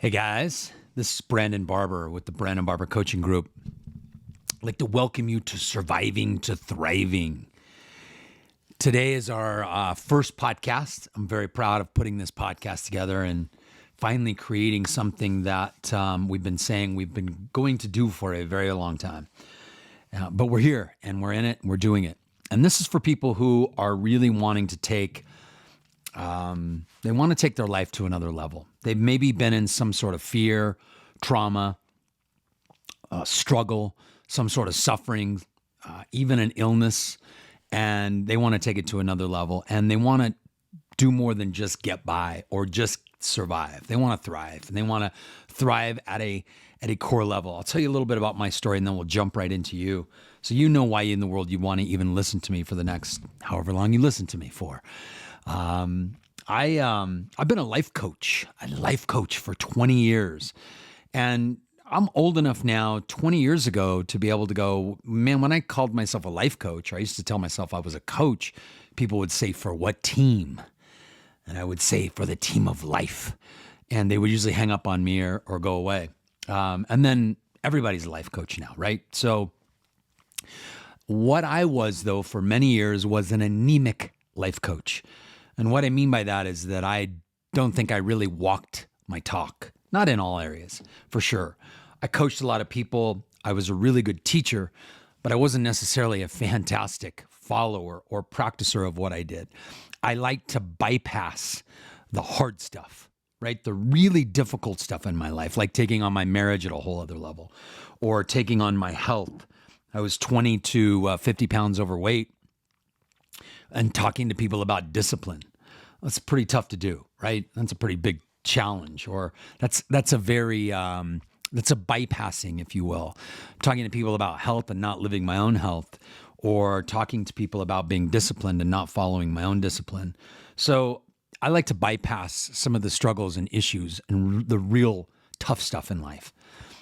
Hey guys, this is Brandon Barber with the Brandon Barber Coaching Group. I'd like to welcome you to Surviving to Thriving. Today is our first podcast. I'm very proud of putting this podcast together and finally creating something that we've been going to do for a very long time. But we're here and we're in it and we're doing it. And this is for people who are really wanting to take they want to take their life to another level. They've maybe been in some sort of fear, trauma, struggle, some sort of suffering, even an illness, and they want to take it to another level. And they want to do more than just get by or just survive. They want to thrive, and they want to thrive at a core level. I'll tell you a little bit about my story, and then we'll jump right into you, so you know why in the world you want to even listen to me for the next however long you listen to me for. I've been a life coach for 20 years, and I'm old enough now, 20 years ago, to be able to go, man, when I called myself a life coach, or I used to tell myself I was a coach, people would say, for what team? And I would say, for the team of life. And they would usually hang up on me or go away. And then everybody's a life coach now, right? So what I was, though, for many years was an anemic life coach. And what I mean by that is that I don't think I really walked my talk, not in all areas, for sure. I coached a lot of people. I was a really good teacher, but I wasn't necessarily a fantastic follower or practicer of what I did. I like to bypass the hard stuff, right? The really difficult stuff in my life, like taking on my marriage at a whole other level or taking on my health. I was 20 to 50 pounds overweight and talking to people about discipline. That's pretty tough to do, right? That's a pretty big challenge, or that's a bypassing, if you will. Talking to people about health and not living my own health, or talking to people about being disciplined and not following my own discipline. So I like to bypass some of the struggles and issues and the real tough stuff in life.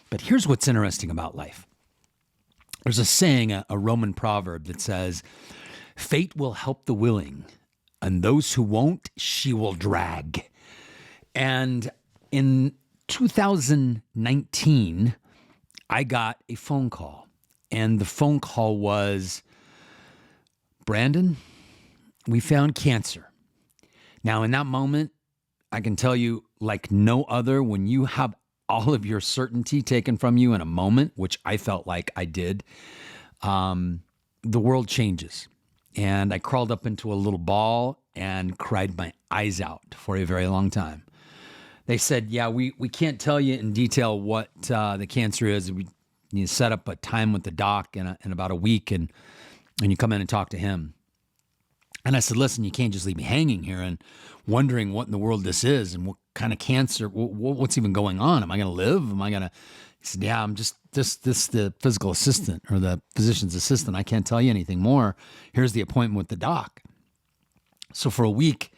But here's what's interesting about life. There's a saying, a Roman proverb that says, "Fate will help the willing, and those who won't, she will drag." And in 2019, I got a phone call, and the phone call was, "Brandon, we found cancer." Now, in that moment, I can tell you, like no other, when you have all of your certainty taken from you in a moment, which I felt like I did, the world changes. And I crawled up into a little ball and cried my eyes out for a very long time. They said, "Yeah, we can't tell you in detail what the cancer is. You set up a time with the doc in about a week, and you come in and talk to him." And I said, "Listen, you can't just leave me hanging here and wondering what in the world this is and what kind of cancer, what's even going on. Am I going to live? Am I going to?" He said, "Yeah, I'm just the physical assistant or the physician's assistant. I can't tell you anything more. Here's the appointment with the doc." So for a week,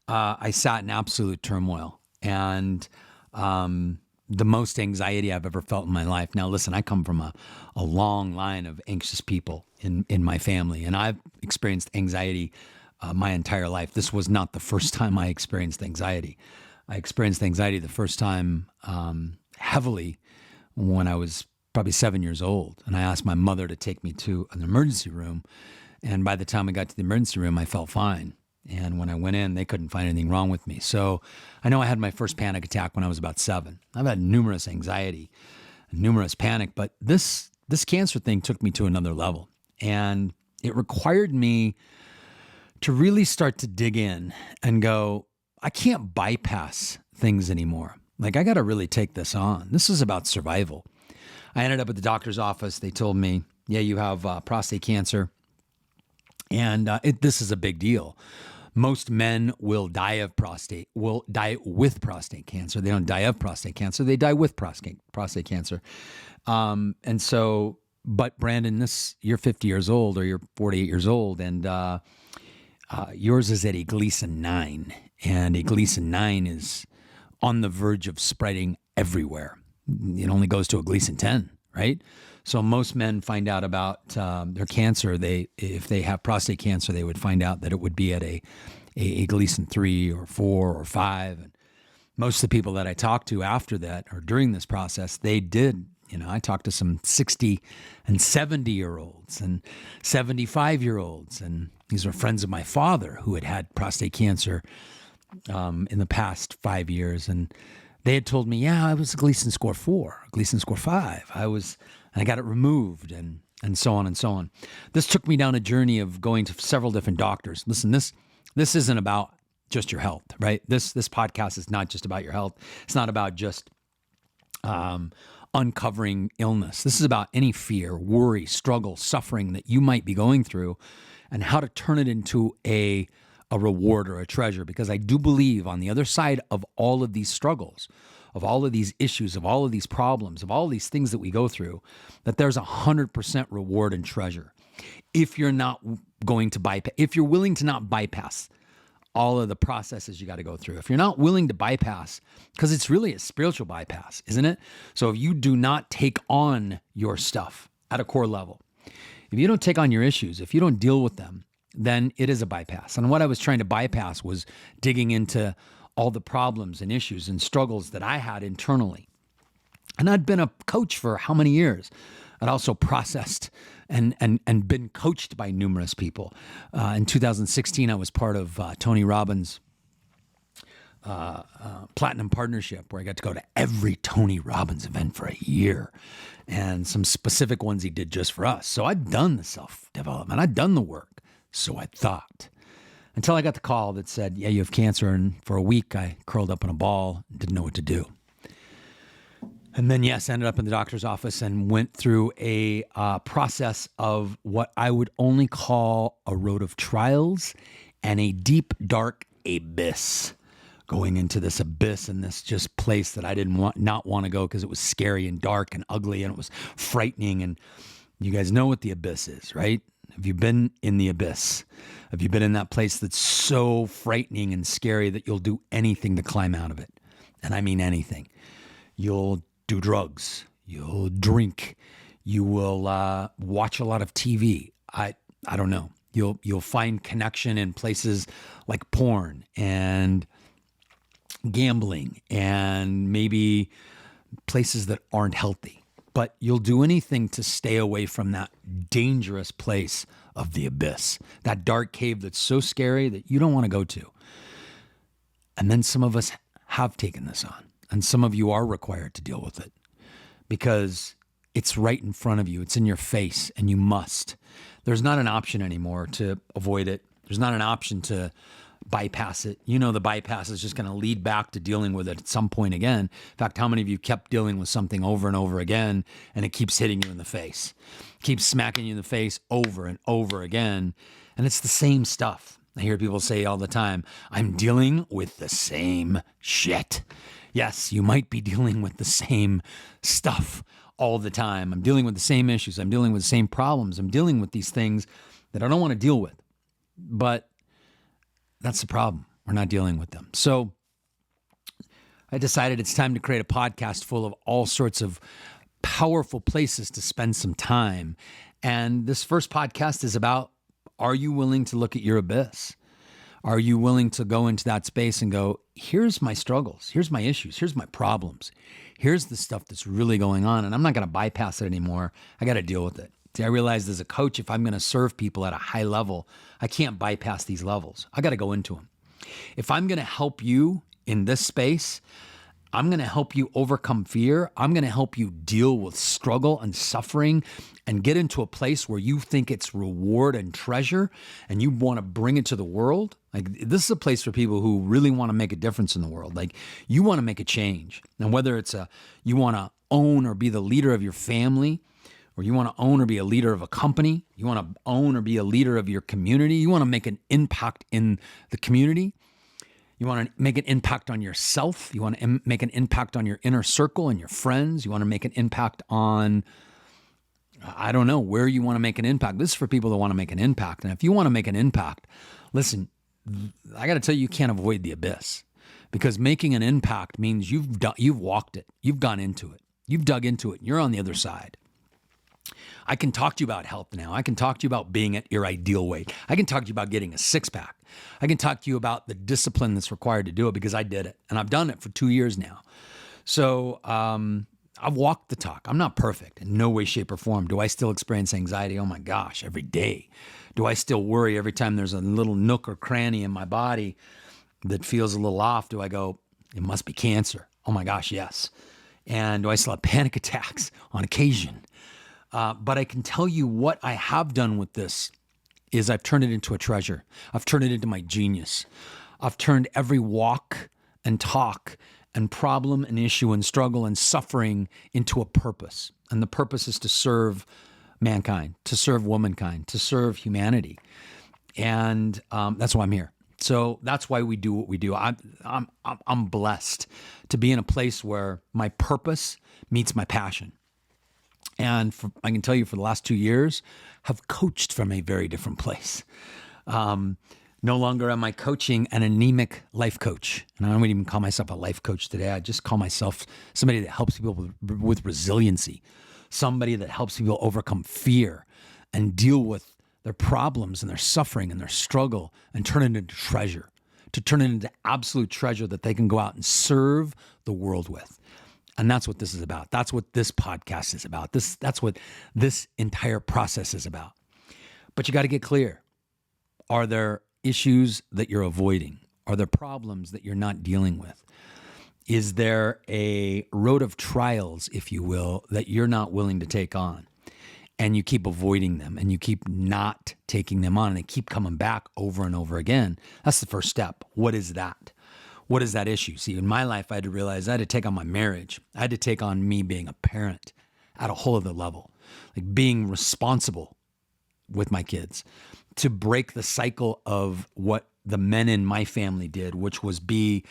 I sat in absolute turmoil and the most anxiety I've ever felt in my life. Now, listen, I come from a long line of anxious people in my family, and I've experienced anxiety my entire life. This was not the first time I experienced anxiety. I experienced anxiety the first time heavily when I was probably 7 years old. And I asked my mother to take me to an emergency room. And by the time I got to the emergency room, I felt fine. And when I went in, they couldn't find anything wrong with me. So I know I had my first panic attack when I was about 7. I've had numerous anxiety, numerous panic, but this cancer thing took me to another level. And it required me to really start to dig in and go, I can't bypass things anymore. Like, I got to really take this on. This is about survival. I ended up at the doctor's office. They told me, "Yeah, you have prostate cancer." And this is a big deal. Most men will die with prostate cancer. They don't die of prostate cancer. They die with prostate cancer. And so, but Brandon, you're 50 years old or you're 48 years old, and yours is at a Gleason 9. And a Gleason 9 is on the verge of spreading everywhere. It only goes to a Gleason 10, right? So most men find out about their cancer. If they have prostate cancer, they would find out that it would be at a Gleason 3 or 4 or 5. And most of the people that I talked to after that or during this process, they did. I talked to some 60 and 70-year-olds and 75-year-olds. And these were friends of my father who had had prostate cancer in the past 5 years. And they had told me, yeah, I was a Gleason score 4, Gleason score 5. I got it removed and so on and so on. This took me down a journey of going to several different doctors. Listen, this isn't about just your health, right? This podcast is not just about your health. It's not about just uncovering illness. This is about any fear, worry, struggle, suffering that you might be going through and how to turn it into a reward or a treasure. Because I do believe on the other side of all of these struggles, of all of these issues, of all of these problems, of all of these things that we go through, that there's 100% reward and treasure. If you're not going to bypass, if you're willing to not bypass all of the processes you got to go through. If you're not willing to bypass, because it's really a spiritual bypass, isn't it? So if you do not take on your stuff at a core level, if you don't take on your issues, if you don't deal with them, then it is a bypass. And what I was trying to bypass was digging into all the problems and issues and struggles that I had internally. And I'd been a coach for how many years? I'd also processed and been coached by numerous people. In 2016, I was part of Tony Robbins' Platinum Partnership, where I got to go to every Tony Robbins event for a year, and some specific ones he did just for us. So I'd done the self-development. I'd done the work. So I thought. Until I got the call that said, yeah, you have cancer. And for a week, I curled up in a ball and didn't know what to do. And then, yes, ended up in the doctor's office and went through a process of what I would only call a road of trials and a deep, dark abyss. Going into this abyss and this just place that I not want to go because it was scary and dark and ugly and it was frightening. And you guys know what the abyss is, right? Have you been in the abyss? Have you been in that place that's so frightening and scary that you'll do anything to climb out of it? And I mean anything. You'll do drugs. You'll drink. You will watch a lot of TV. I don't know. You'll find connection in places like porn and gambling and maybe places that aren't healthy. But you'll do anything to stay away from that dangerous place of the abyss, that dark cave that's so scary that you don't want to go to. And then some of us have taken this on, and some of you are required to deal with it because it's right in front of you. It's in your face, and you must. There's not an option anymore to avoid it. There's not an option to bypass it. The bypass is just going to lead back to dealing with it at some point again. In fact, how many of you kept dealing with something over and over again and it keeps hitting you in the face, keeps smacking you in the face over and over again? And it's the same stuff. I hear people say all the time, I'm dealing with the same shit. Yes, you might be dealing with the same stuff all the time. I'm dealing with the same issues. I'm dealing with the same problems. I'm dealing with these things that I don't want to deal with. But that's the problem. We're not dealing with them. So I decided it's time to create a podcast full of all sorts of powerful places to spend some time. And this first podcast is about, are you willing to look at your abyss? Are you willing to go into that space and go, here's my struggles, here's my issues, here's my problems, here's the stuff that's really going on, and I'm not going to bypass it anymore. I got to deal with it. See, I realized as a coach, if I'm going to serve people at a high level, I can't bypass these levels. I got to go into them. If I'm going to help you in this space, I'm going to help you overcome fear. I'm going to help you deal with struggle and suffering and get into a place where you think it's reward and treasure and you want to bring it to the world. Like, this is a place for people who really want to make a difference in the world. Like, you want to make a change. And whether it's you want to own or be the leader of your family, or you want to own or be a leader of a company, you want to own or be a leader of your community, you want to make an impact in the community, you want to make an impact on yourself, you want to make an impact on your inner circle and your friends, you want to make an impact on, I don't know, where you want to make an impact. This is for people that want to make an impact. And if you want to make an impact, listen, I got to tell you, you can't avoid the abyss, because making an impact means you've walked it, you've gone into it, you've dug into it, and you're on the other side. I can talk to you about health now. I can talk to you about being at your ideal weight. I can talk to you about getting a six pack. I can talk to you about the discipline that's required to do it because I did it. And I've done it for 2 years now. So I've walked the talk. I'm not perfect in no way, shape, or form. Do I still experience anxiety? Oh my gosh, every day. Do I still worry every time there's a little nook or cranny in my body that feels a little off? Do I go, it must be cancer? Oh my gosh, yes. And do I still have panic attacks on occasion? But I can tell you what I have done with this is I've turned it into a treasure. I've turned it into my genius. I've turned every walk and talk and problem and issue and struggle and suffering into a purpose. And the purpose is to serve mankind, to serve womankind, to serve humanity. And that's why I'm here. So that's why we do what we do. I'm blessed to be in a place where my purpose meets my passion. And I can tell you for the last 2 years, have coached from a very different place. No longer am I coaching an anemic life coach. And I don't even call myself a life coach today. I just call myself somebody that helps people with resiliency, somebody that helps people overcome fear and deal with their problems and their suffering and their struggle and turn it into treasure, to turn it into absolute treasure that they can go out and serve the world with. And that's what this is about. That's what this podcast is about. That's what this entire process is about. But you got to get clear. Are there issues that you're avoiding? Are there problems that you're not dealing with? Is there a road of trials, if you will, that you're not willing to take on? And you keep avoiding them and you keep not taking them on and they keep coming back over and over again. That's the first step. What is that? What is that issue? See, in my life, I had to realize I had to take on my marriage. I had to take on me being a parent at a whole other level, like being responsible with my kids, to break the cycle of what the men in my family did, which was be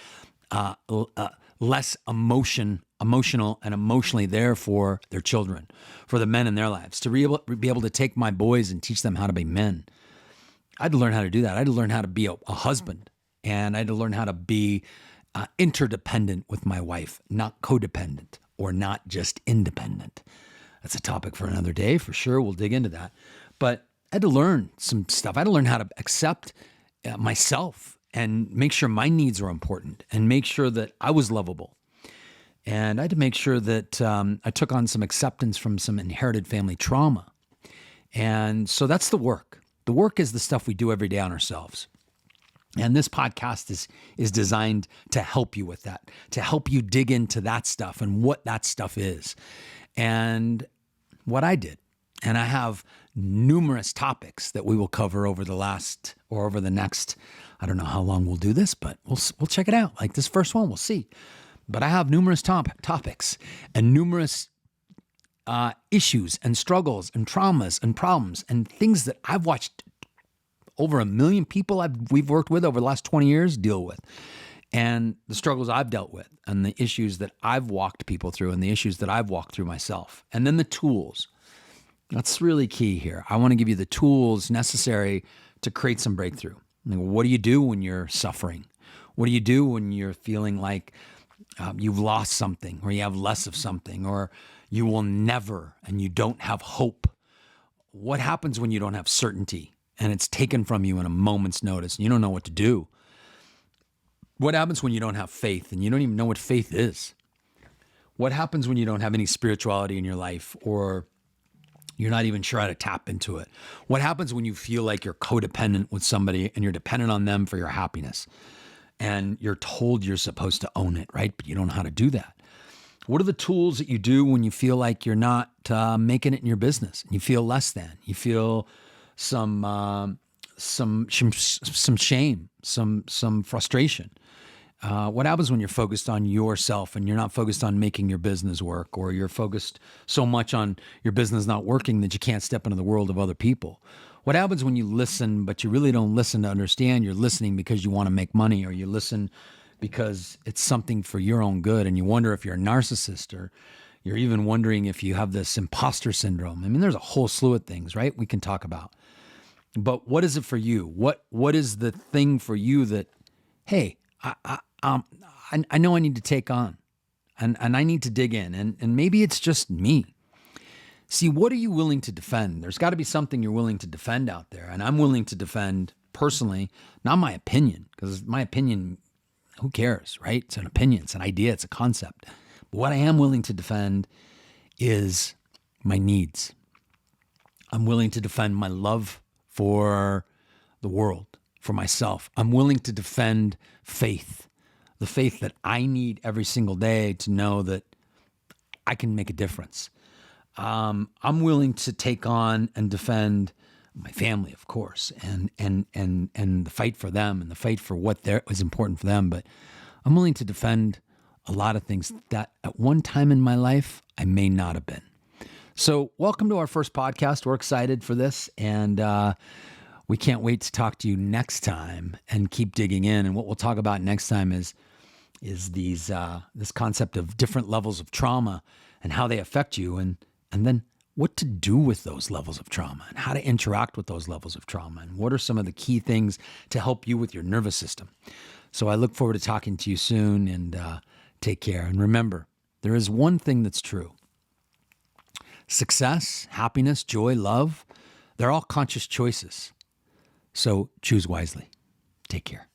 less emotional and emotionally there for their children, for the men in their lives, to be able to take my boys and teach them how to be men. I had to learn how to do that. I had to learn how to be a husband. And I had to learn how to be interdependent with my wife, not codependent or not just independent. That's a topic for another day, for sure. We'll dig into that. But I had to learn some stuff. I had to learn how to accept myself and make sure my needs are important and make sure that I was lovable. And I had to make sure that I took on some acceptance from some inherited family trauma. And so that's the work. The work is the stuff we do every day on ourselves. And this podcast is designed to help you with that, to help you dig into that stuff and what that stuff is and what I did. And I have numerous topics that we will cover over the next, I don't know how long we'll do this, but we'll check it out. Like this first one, we'll see. But I have numerous topics and numerous issues and struggles and traumas and problems and things that I've watched over 1 million people we've worked with over the last 20 years deal with, and the struggles I've dealt with and the issues that I've walked people through and the issues that I've walked through myself. And then the tools. That's really key here. I want to give you the tools necessary to create some breakthrough. Like, what do you do when you're suffering? What do you do when you're feeling like you've lost something or you have less of something or you will never and you don't have hope? What happens when you don't have certainty? And it's taken from you in a moment's notice, and you don't know what to do? What happens when you don't have faith, and you don't even know what faith is? What happens when you don't have any spirituality in your life, or you're not even sure how to tap into it? What happens when you feel like you're codependent with somebody, and you're dependent on them for your happiness, and you're told you're supposed to own it, right? But you don't know how to do that. What are the tools that you do when you feel like you're not making it in your business, and you feel less than? You feel some shame, some frustration. What happens when you're focused on yourself and you're not focused on making your business work, or you're focused so much on your business not working that you can't step into the world of other people? What happens when you listen, but you really don't listen to understand? You're listening because you want to make money, or you listen because it's something for your own good, and you wonder if you're a narcissist, or you're even wondering if you have this imposter syndrome. I mean, there's a whole slew of things, right, we can talk about. But what is it for you? What is the thing for you that, hey, I know I need to take on, and I need to dig in, and maybe it's just me. See, what are you willing to defend? There's got to be something you're willing to defend out there. And I'm willing to defend personally, not my opinion, because my opinion, who cares, right? It's an opinion, it's an idea, it's a concept. But what I am willing to defend is my needs. I'm willing to defend my love for the world, for myself. I'm willing to defend faith, the faith that I need every single day to know that I can make a difference. I'm willing to take on and defend my family, of course, and the fight for them and the fight for what is important for them. But I'm willing to defend a lot of things that at one time in my life I may not have been. So welcome to our first podcast. We're excited for this, and we can't wait to talk to you next time and keep digging in. And what we'll talk about next time is this concept of different levels of trauma and how they affect you, and then what to do with those levels of trauma and how to interact with those levels of trauma, and what are some of the key things to help you with your nervous system. So I look forward to talking to you soon, and take care. And remember, there is one thing that's true. Success, happiness, joy, love, they're all conscious choices. So choose wisely. Take care.